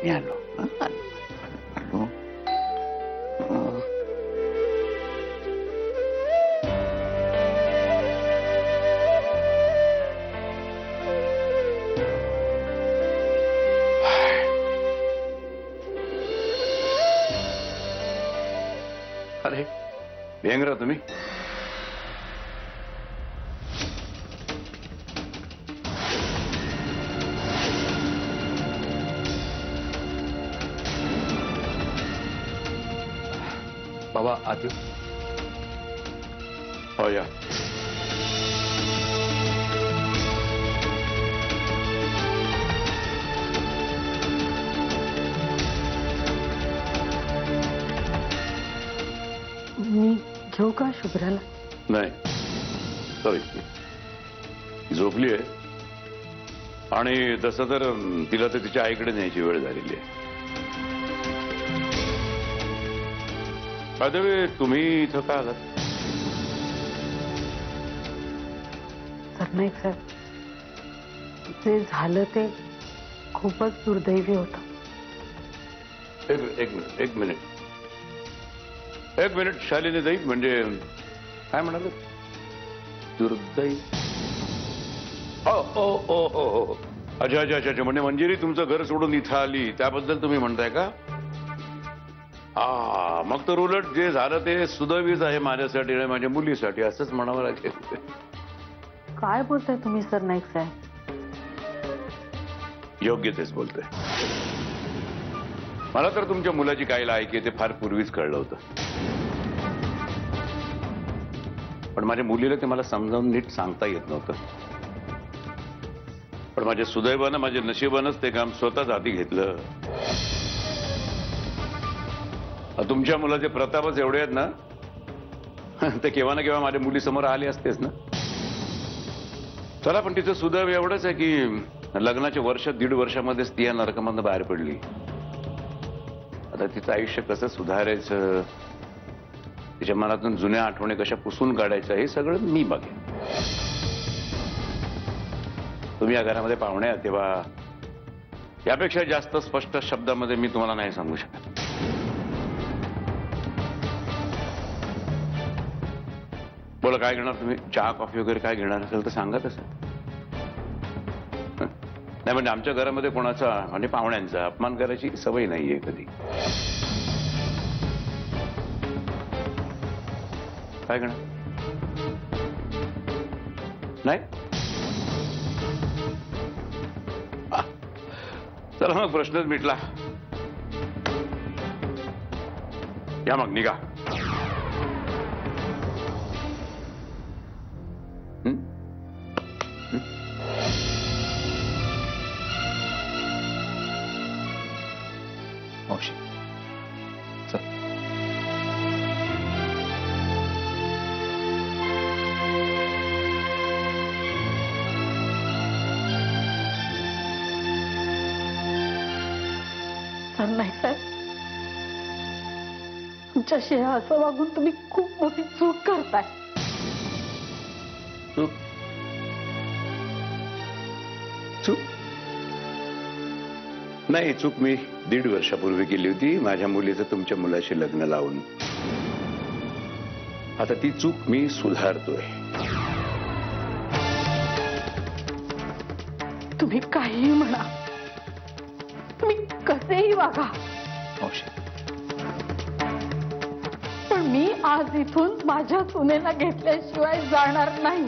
मी आलो. आलो. अरे भेंगरा तुम्ही. बाबा आत. हो या. मी घेऊ का शुभ्राला? नाही सॉरी, झोपली आहे आणि तसं तर तिला तर तिच्या आईकडे न्यायची वेळ झालेली आहे. अदवे तुम्ही इथं का आलात? सरनाईक साहेब, जे झालं ते खूपच दुर्दैवी होतं. एक मिनिट शालिनी ताई, म्हणजे काय म्हणाल? दुर्दैवी? ओ ओ ओ ओ ओ अच्छा अच्छा अच्छा, म्हणजे मंजिरी तुमचं घर सोडून इथं आली त्याबद्दल तुम्ही म्हणताय का? हा, मग तर उलट जे झालं ते सुदैवीच आहे माझ्यासाठी आणि माझ्या मुलीसाठी, असंच म्हणावं लागेल. काय बोलताय तुम्ही सरनाईक साहेब? योग्य तेच बोलतोय. मला तर तुमच्या मुलाची काय लायकी आहे ते फार पूर्वीच कळलं होतं, पण माझ्या मुलीला ते मला समजावून नीट सांगता येत नव्हतं. पण माझ्या सुदैवानं, माझ्या नशिबानंच ते काम स्वतःच हाती घेतलं. तुमच्या मुलाचे प्रतापच एवढे आहेत ना, ते केव्हा ना केव्हा माझ्या मुलीसमोर आले असतेच ना. चला, पण तिचं सुदैव एवढंच आहे की लग्नाचे वर्ष, 1.5 वर्षामध्येच ती या नरकामधनं बाहेर पडली. आता तिचं आयुष्य कसं सुधारायचं, तिच्या मनातून जुन्या आठवणी कशा पुसून काढायच्या, हे सगळं मी बघेन. तुम्ही या घरामध्ये पाहुणे आहात तेव्हा यापेक्षा जास्त स्पष्ट शब्दामध्ये मी तुम्हाला नाही सांगू शकत. बोला, काय घेणार तुम्ही? चहा कॉफी वगैरे काय घेणार असेल तर सांगा तसं. नाही म्हणजे आमच्या घरामध्ये कोणाचा म्हणजे पाहुण्यांचा अपमान करायची सवय नाहीये कधी. काय घेणार? नाही? चला मग, प्रश्नच मिटला. या मग, निघा. मावशी चल. सरनाईक साहेब, तुमच्याशी असं वागून तुम्ही खूप मोठी चूक करताय. चूक? चूक नाही. चूक मी 1.5 वर्षापूर्वी केली होती, माझ्या मुलीचं तुमच्या मुलाशी लग्न लावून. आता ती चूक मी सुधारतोय. तुम्ही काहीही म्हणा, तुम्ही कसेही वागा, मावशी पण मी आज इथून माझ्या सुनेला घेतल्याशिवाय जाणार नाही.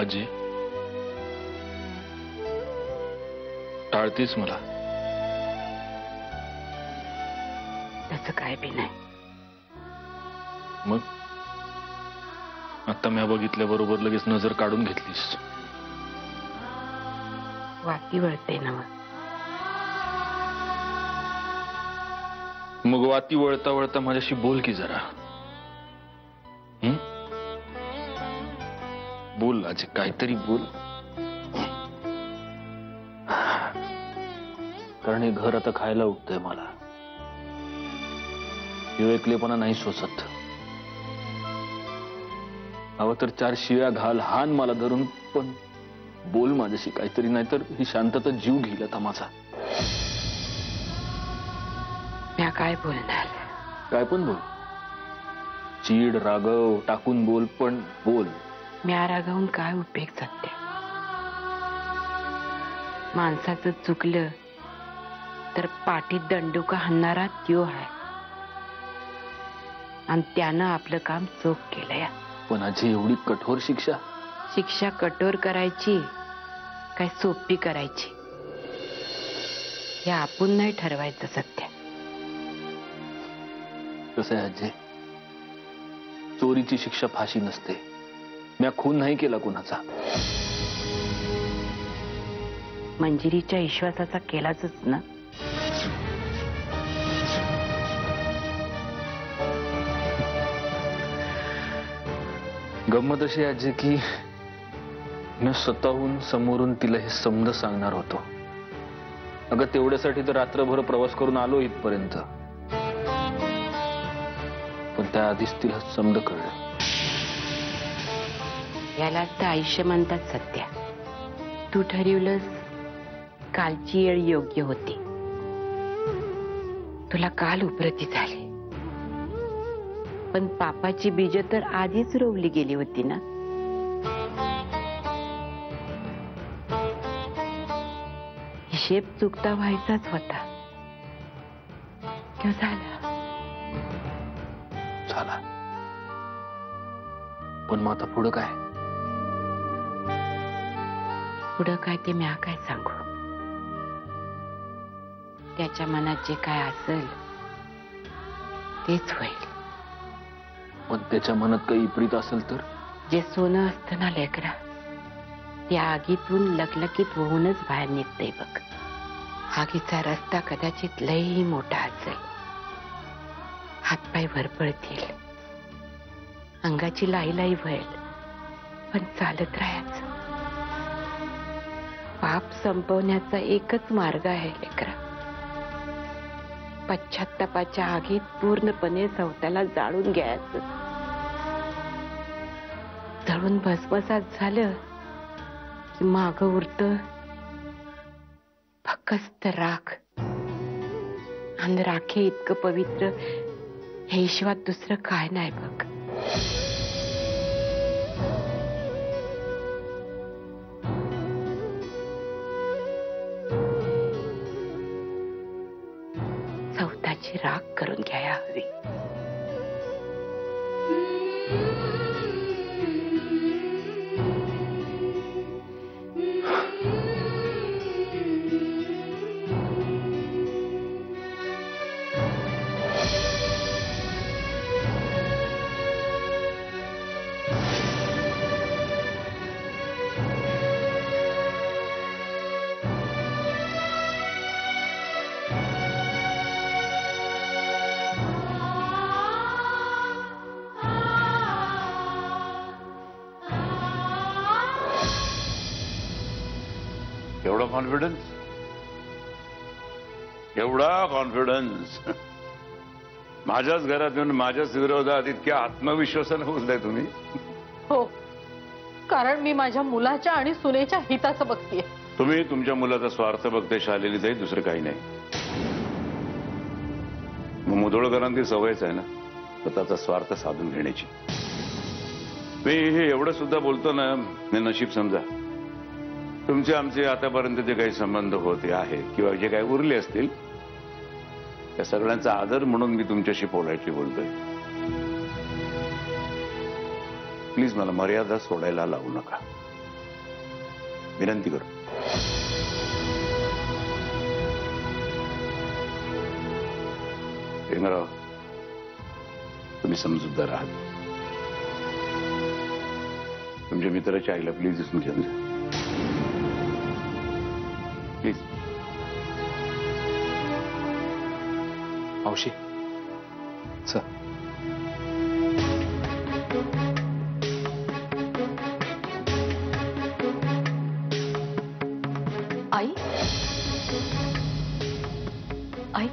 आजी, टाळतीस मला? त्याचं काय बी नाही. मग आता मी बघितल्याबरोबर लगेच नजर काढून घेतलीस. वाटी वळते ना मग वाती वळता वळता माझ्याशी बोल की जरा. हं? बोल आज काहीतरी बोल. कारण हे घर आता खायला उठतंय मला. एकलेपणा नाही सोसत. हवं तर 4 शिव्या घाल, हान मला धरून, पण बोल माझ्याशी काहीतरी, नाहीतर ही शांतता जीव घेईल आता माझा. म्या काय बोलणार? काय पण बोल. चीड रागव टाकून बोल, पण बोल. म्या रागावून काय उपयोग सत्य? माणसाचं चुकलं तर पाठीत दंडुका हाणणारा त्यो आहे, आणि त्यानं आपलं काम चोख केलंय. पण आजी एवढी कठोर शिक्षा? शिक्षा कठोर करायची काय सोपी करायची हे आपण नाही ठरवायचं सत्य. कसं आहे आजी, चोरीची शिक्षा फाशी नसते. मी खून नाही केला कुणाचा. मंजिरीच्या विश्वासाचा केलाच ना. गंमत अशी आजी की मी स्वतःहून समोरून तिला हे समज सांगणार होतो. अगं तेवढ्यासाठी तर रात्रभर प्रवास करून आलो इथपर्यंत, पण त्याआधीच तिला समज कळलं. याला तर आयुष्य म्हणतात सत्या. तू ठरवलंस कालची वेळ योग्य होती. तुला काल उपरती झाली, पण पापाची बीज तर आधीच रोवली गेली होती ना. हिशेब चुकता व्हायचाच होता. तो झाला. झाला, पण मग आता पुढं काय? पुढं काय ते म्या काय सांगू. त्याच्या मनात जे काय असेल तेच होईल. पण त्याच्या मनात काही विपरीत असेल तर? जे सोनं असतं ना लेकरा, त्या आगीतून लकलकीत होऊनच बाहेर निघतंय बघ. आगीचा रस्ता कदाचित लई मोठा असेल. हातपाय भरपळतील, अंगाची लाई व्हायल, पण चालत राहायचं. पाप संपवण्याचा एकच मार्ग आहे लेकरा. पश्चात्तापाच्या आगीत पूर्णपणे स्वतःला जाळून घ्यायचं. जळून भस्मसात झालं की माग उरत फक्त राख. आणि राखे इतकं पवित्र हे ईश्वात दुसरं काय नाही बघ. स्वतःची राख करून घ्यायला हवी. एवढा कॉन्फिडन्स, एवढा कॉन्फिडन्स. माझ्याच घरात येऊन माझ्याच विरोधात इतक्या आत्मविश्वासाने बोलताय तुम्ही? हो, कारण मी माझ्या मुलाच्या आणि सुनेच्या हिताचं बघतीये. तुम्ही तुमच्या मुलाचा स्वार्थ बघते शालेली जाईल, दुसरं काही नाही. मग मुधोळकरांची सवयच आहे ना स्वतःचा स्वार्थ साधून घेण्याची. मी हे एवढं सुद्धा बोलतो ना, हे नशीब समजा. तुमचे आमचे आतापर्यंत जे काही संबंध होते आहेत किंवा जे काही उरले असतील त्या सगळ्यांचा आदर म्हणून मी तुमच्याशी पोलाइटली बोलतोय. प्लीज मला मर्यादा सोडायला लावू नका, विनंती करू. रेंगराव, तुम्ही समजूतदार आहात. तुमच्या मित्राच्या आईला प्लीज समजून घ्या. प्लीज. मावशी चल. आई आई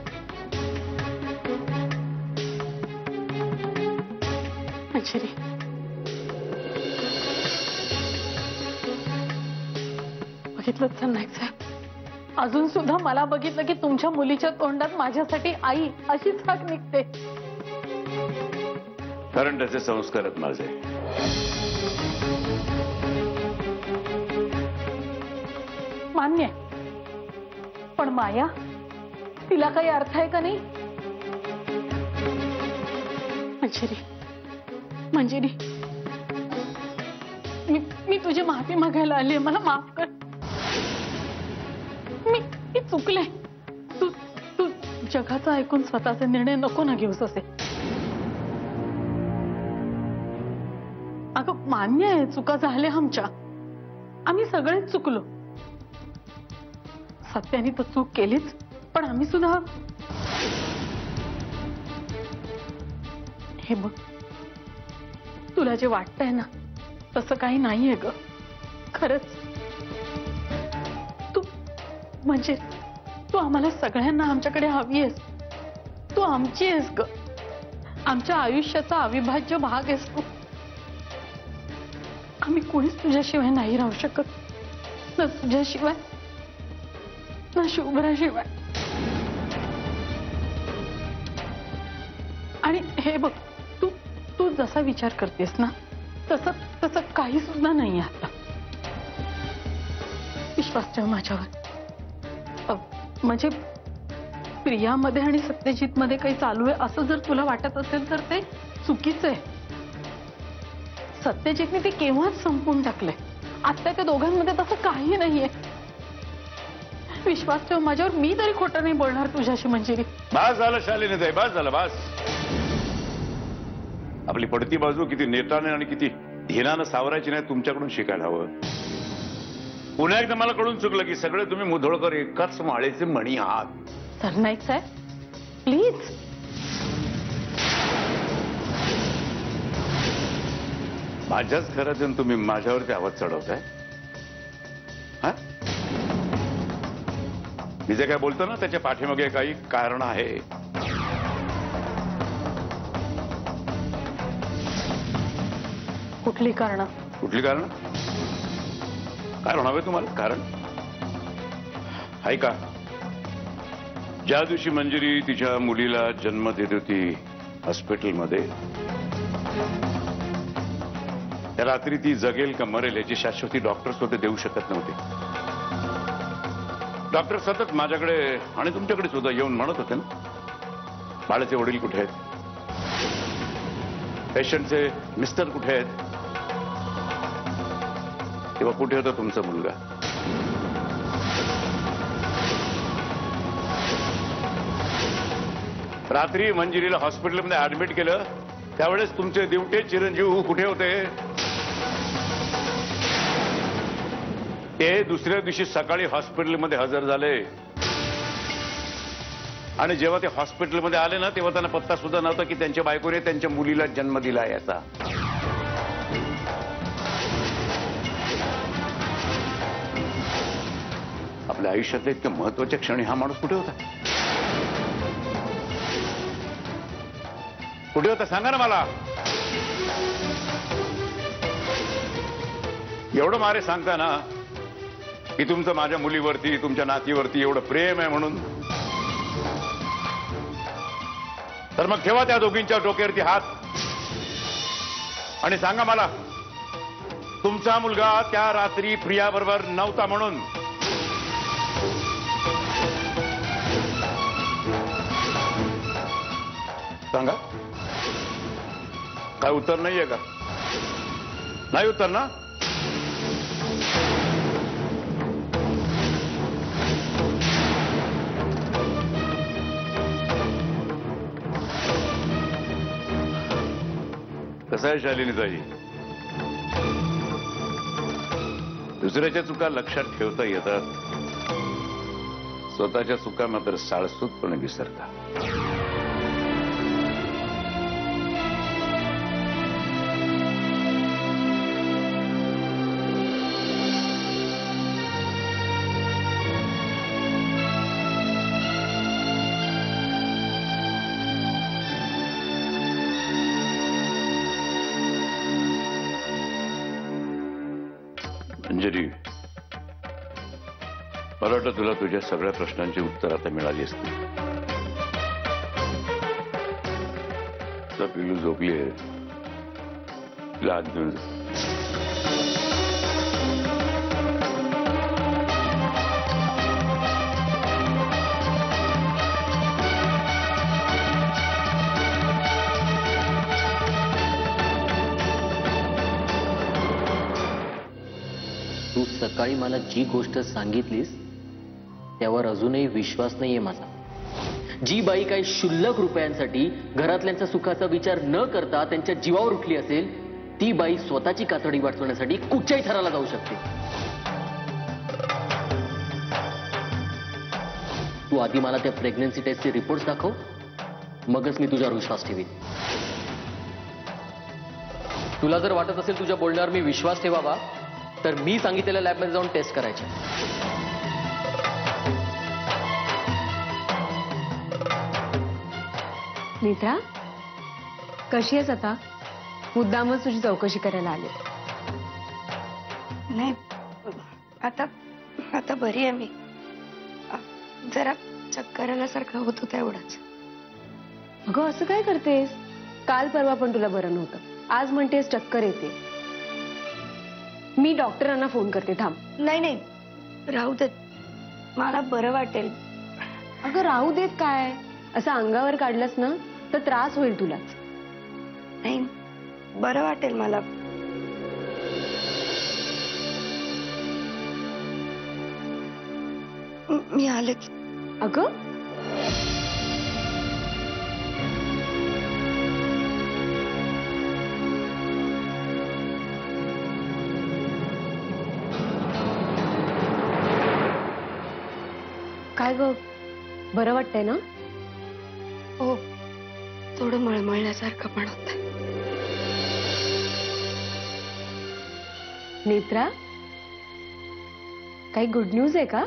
मंजिरी बघितलं नाईक साहेब, अजून सुद्धा मला बघितलं की तुमच्या मुलीच्या तोंडात माझ्यासाठी आई अशीच हाक निघते. कारण त्याचे संस्कार आहेत माझे. मान्य आहे, पण माया तिला काही अर्थ आहे का नाही? मंजिरी मंजिरी, मी तुझी माफी मागायला आली, मला माफ कर. मी चुकले. तू जगाचा ऐकून स्वतःचे निर्णय नको ना घेऊस असे. अगं मान्य आहे, चुका झाल्या आमच्या, आम्ही सगळेच चुकलो. सत्याने तर चूक केलीच, पण आम्ही सुद्धा. हे बघ, तुला जे वाटतंय ना तसं काही नाहीये ग, खरंच. म्हणजे तू आम्हाला सगळ्यांना आमच्याकडे हवी आहेस. तू आमची आहेस ग, आमच्या आयुष्याचा अविभाज्य भाग आहेस तू. आम्ही कोणीच तुझ्याशिवाय नाही राहू शकत, ना तुझ्याशिवाय ना शुभ्राशिवाय. आणि हे बघ, तू जसा विचार करतेस ना तसं काही सुद्धा नाही आता. विश्वास ठेव माझ्यावर. म्हणजे प्रियामध्ये आणि सत्यजित मध्ये काही चालू आहे असं जर तुला वाटत असेल तर ते चुकीचं आहे. सत्यजितने ते केव्हाच संपून टाकलंय. आता त्या दोघांमध्ये तसं काही नाहीये. विश्वास ठेव माझ्यावर, मी तरी खोटं नाही बोलणार तुझ्याशी. मंजिरी बास झालं शालिनीताई, बास झालं, बास. आपली पडती बाजू किती नेटाने आणि किती धिनानं सावरायची नाही तुमच्याकडून शिकायला हवं. पुन्हा एकदा मला कळून चुकलं की सगळे तुम्ही मुधोळकर एकाच माळेचे मणी आहात. सरनाईक साहेब प्लीज. माझ्याच घरात येऊन तुम्ही माझ्यावरती आवाज चढवताय. हा, मी जे काय बोलतो ना त्याच्या पाठीमागे काही कारण आहे. कुठली कारण? कुठली कारण? कारण हवे तुम्हाला? कारण ऐका, ज्या दिवशी मंजिरी तिच्या मुलीला जन्म देत होती हॉस्पिटलमध्ये, त्या रात्री ती जगेल का मरेल याची शाश्वती डॉक्टर स्वतः देऊ शकत नव्हते. डॉक्टर सतत माझ्याकडे आणि तुमच्याकडे सुद्धा येऊन म्हणत होते ना, बाळाचे वडील कुठे आहेत, पेशंटचे मिस्टर कुठे आहेत, तेव्हा कुठे होता तुमचा मुलगा? रात्री मंजिरीला हॉस्पिटलमध्ये ऍडमिट केलं त्यावेळेस तुमचे दिवटे चिरंजीव कुठे होते? ते दुसऱ्या दिवशी सकाळी हॉस्पिटलमध्ये हजर झाले. आणि जेव्हा ते हॉस्पिटलमध्ये आले ना तेव्हा त्यांना पत्ता सुद्धा नव्हता की त्यांच्या बायकोने त्यांच्या मुलीला जन्म दिला याचा. आपल्या आयुष्यातल्या इतक्या महत्वाच्या क्षणी हा माणूस कुठे होता? कुठे होता सांगा ना मला. एवढं मारे सांगता ना की तुमचं माझ्या मुलीवरती तुमच्या नातीवरती एवढं प्रेम आहे म्हणून, तर मग ठेवा त्या दोघींच्या डोक्यावरती हात आणि सांगा मला तुमचा मुलगा त्या रात्री प्रियाबरोबर नव्हता म्हणून. सांगा. काय उत्तर नाहीये का? नाही उत्तर ना? कसं आहे शालिनीताई, दुसऱ्याच्या चुका लक्षात ठेवता येतात स्वतःच्या चुका मात्र साळसूतपणे विसरता. अंजली, मला वाटतं तुला तुझ्या सगळ्या प्रश्नांची उत्तर आता मिळाली असतील. तुला पिलू झोपली आहे, तिला आत घेऊन जा. तू सकाळी मला जी गोष्ट सांगितलीस त्यावर अजूनही विश्वास नाहीये माझा. जी बाई काही क्षुल्लक रुपयांसाठी घरातल्यांच्या सुखाचा विचार न करता त्यांच्या जीवावर उठली असेल ती बाई स्वतःची कातडी वाचवण्यासाठी कुठच्याही थराला जाऊ शकते. तू आधी मला त्या प्रेग्नन्सी टेस्टचे रिपोर्ट्स दाखव, मगच मी तुझ्यावर विश्वास ठेवीन. तुला जर वाटत असेल तुझ्या बोलण्यावर मी विश्वास ठेवावा तर मी सांगितलेल्या लॅबमध्ये जाऊन टेस्ट करायचे. नेत्रा, कशी आहेस आता? मुद्दामच तुझी चौकशी करायला आले. नाही, आता आता बरी आहे मी. जरा चक्कर आल्यासारखं होत होतं एवढंच. अगं असं काय करतेस? काल परवा पण तुला बरं नव्हतं, आज म्हणतेस चक्कर येते. मी डॉक्टरांना फोन करते, थांब. नाही नाही, राहू देत, मला बरं वाटेल. अगं राहू देत काय, असं अंगावर काढलंस ना तर त्रास होईल तुलाच. नाही, बरं वाटेल मला. मी आलेच. अगं काय ग, बरं वाटतंय ना? हो, थोडं मळमळल्यासारखं पण होत. नेत्रा, काही गुड न्यूज आहे का?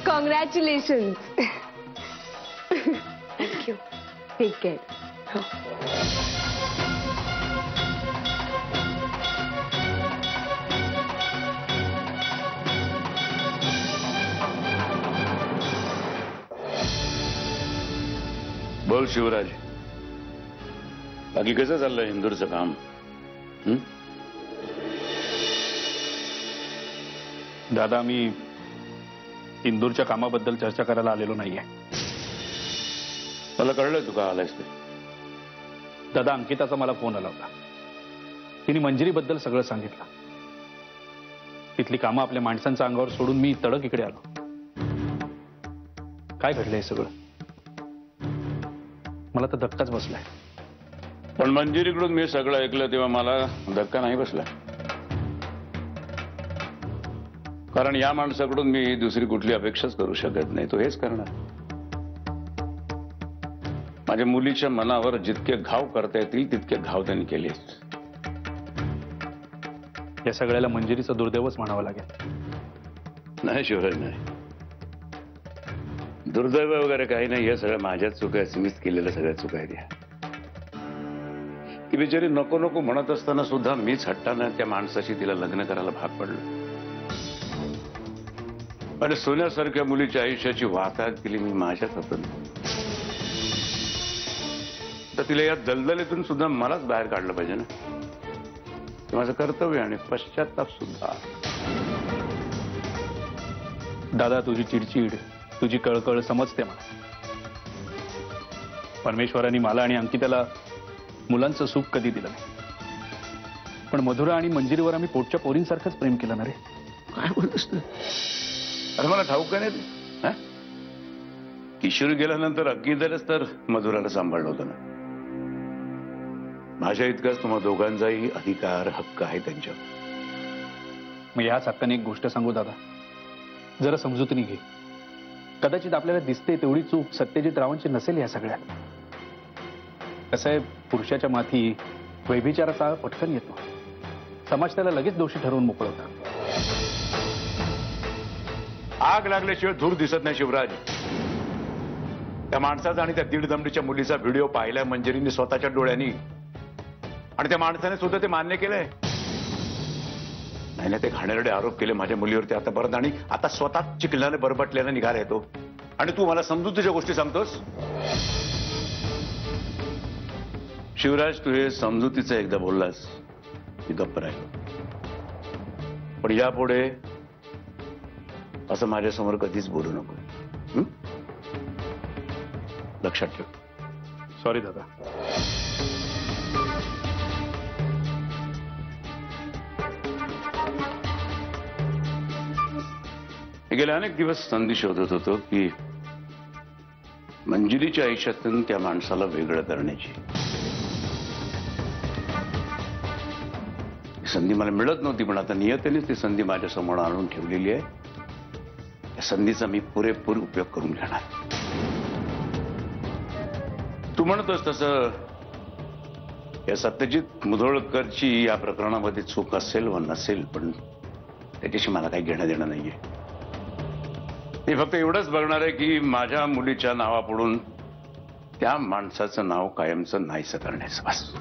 कॉंग्रॅच्युलेशन. थँक्यू. Take care. हो. बोल शिवराज, बाकी कसं चाललंय इंदूरचं काम? दादा, मी इंदूरच्या कामाबद्दल चर्चा करायला आलेलो नाहीये. मला कळलं तू का आलायस ते. दादा, अंकिताचा मला फोन आला होता. तिने मंजिरीबद्दल सगळं सांगितलं. तिथली कामं आपल्या माणसांच्या अंगावर सोडून मी तडक इकडे आलो. काय घडलंय सगळं? मला तर धक्काच बसलाय. पण मंजिरीकडून मी सगळं ऐकलं तेव्हा मला धक्का नाही बसला, कारण या माणसाकडून मी दुसरी कुठली अपेक्षाच करू शकत नाही. तो हेच करणार. माझ्या मुलीच्या मनावर जितके घाव करता येतील तितके घाव त्यांनी केले. या सगळ्याला मंजिरीचा दुर्दैवच म्हणावं लागेल. नाही शिवराज, नाही, दुर्दैव वगैरे काही नाही. हे सगळं माझ्याच चुका आहेत, मीच केलेल्या सगळ्या चुका आहेत. ती बिचारी नको नको म्हणत असताना सुद्धा मीच हट्टानं त्या माणसाशी तिला लग्न करायला भाग पडलो. आणि सोन्यासारख्या मुलीच्या आयुष्याची वाताहत केली मी माझ्याच हातून. तर तिला या दलदलीतून सुद्धा मलाच बाहेर काढलं पाहिजे ना. ते माझं कर्तव्य आणि पश्चाताप सुद्धा. दादा, तुझी चिडचिड, तुझी कळकळ समजते मला. परमेश्वराने मला आणि अंकिताला मुलांचं सुख कधी दिलं नाही. पण मधुरा आणि मंजिरीवर आम्ही पोटच्या पोरींसारखंच प्रेम केलं ना रे. काय बोलतोस तू? अरे मला ठाऊक नाही ते. किशोरी गेल्यानंतर अंकितालाच तर मधुराला सांभाळलं होतं ना. माझ्या इतकाच तुम्हा दोघांचाही अधिकार हक्क आहे त्यांच्यावर. मग ह्याच हक्काने एक गोष्ट सांगू दादा, जरा समजूतनी घे. कदाचित आपल्याला दिसते तेवढी चूक सत्यजित रावांची नसेल या सगळ्यात. कसं आहे, पुरुषाच्या माथी व्यभिचाराचा पटकन येतो. समाज त्याला लगेच दोषी ठरवून मोकळवतात. आग लागल्याशिवाय धूर दिसत नाही शिवराज. त्या माणसाचा आणि त्या दीड दमडीच्या मुलीचा व्हिडिओ पाहिलाय मंजिरीने स्वतःच्या डोळ्यांनी, आणि त्या माणसाने सुद्धा ते मान्य केलंय. नाही ना, ते घाणेरडे आरोप केले माझ्या मुलीवरती आता परत, आणि आता स्वतः चिखलाने बरबटल्याने निघाला येतो. आणि तू मला समजुतीच्या गोष्टी सांगतोस. शिवराज, तू हे समजुतीचं एकदा बोललास की गप्प राहील, पण यापुढे असं माझ्यासमोर कधीच बोलू नको. हं? लक्षात ठेव. सॉरी दादा. गेले अनेक दिवस संधी शोधत होतो की मंजिरीच्या आयुष्यातून त्या माणसाला वेगळं करण्याची. संधी मला मिळत नव्हती, पण आता नियतीनेच ती संधी माझ्या समोर आणून ठेवलेली आहे. या संधीचा मी पुरेपूर उपयोग करून घेणार. तू म्हणतोस तसं या सत्यजित मुधोळकरची या प्रकरणामध्ये चूक असेल व नसेल, पण त्याच्याशी मला काही घेणं देणं नाहीये. मी फक्त एवढंच बघणार आहे की माझ्या मुलीच्या नावापुढून त्या माणसाचं नाव कायमचं नाहीसं करण्याचं. बस.